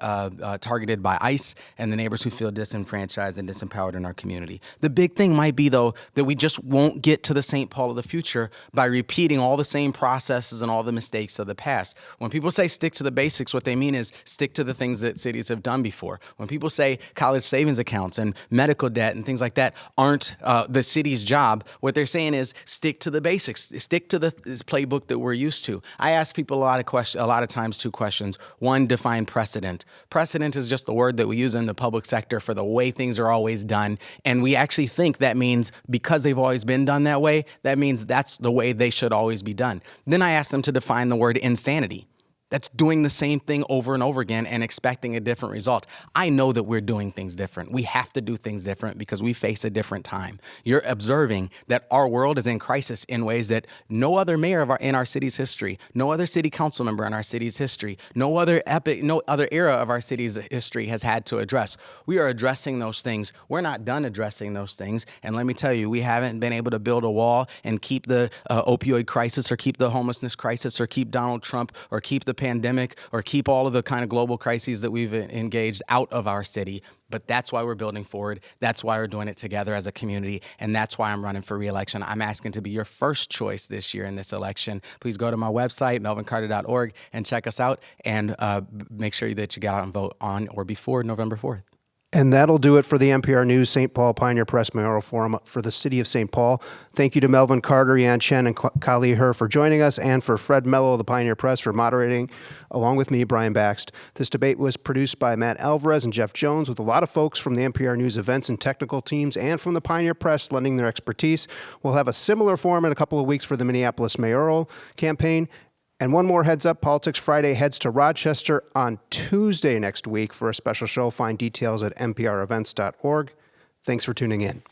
targeted by ICE and the neighbors who feel disenfranchised and disempowered in our community. The big thing might be, though, that we just won't get to the St. Paul of the future by repeating all the same processes and all the mistakes of the past. When people say stick to the basics, what they mean is stick to the things that cities have done before. When people say college savings accounts and medical debt and things like that aren't the city's job, what they're saying is stick to the basics, stick to this playbook that we're used to. I ask people a lot of times 2 questions. One, define precedent. Precedent is just the word that we use in the public sector for the way things are always done. And we actually think that means because they've always been done that way, that means that's the way they should always be done. Then I ask them to define the word insanity. That's doing the same thing over and over again and expecting a different result. I know that we're doing things different. We have to do things different because we face a different time. You're observing that our world is in crisis in ways that no other mayor in our city's history, no other city council member in our city's history, no other era of our city's history has had to address. We are addressing those things. We're not done addressing those things. And let me tell you, we haven't been able to build a wall and keep the opioid crisis or keep the homelessness crisis or keep Donald Trump or keep the pandemic or keep all of the kind of global crises that we've engaged out of our city. But that's why we're building forward. That's why we're doing it together as a community. And that's why I'm running for re-election. I'm asking to be your first choice this year in this election. Please go to my website, melvincarter.org, and check us out and make sure that you get out and vote on or before November 4th. And that'll do it for the NPR News St. Paul Pioneer Press Mayoral Forum for the City of St. Paul. Thank you to Melvin Carter, Chen, and Kaohly Herr for joining us, and for Fred Melo of the Pioneer Press for moderating, along with me, Brian Bakst. This debate was produced by Matt Alvarez and Jeff Jones, with a lot of folks from the NPR News events and technical teams and from the Pioneer Press lending their expertise. We'll have a similar forum in a couple of weeks for the Minneapolis mayoral campaign. And one more heads up, Politics Friday heads to Rochester on Tuesday next week for a special show. Find details at nprevents.org. Thanks for tuning in.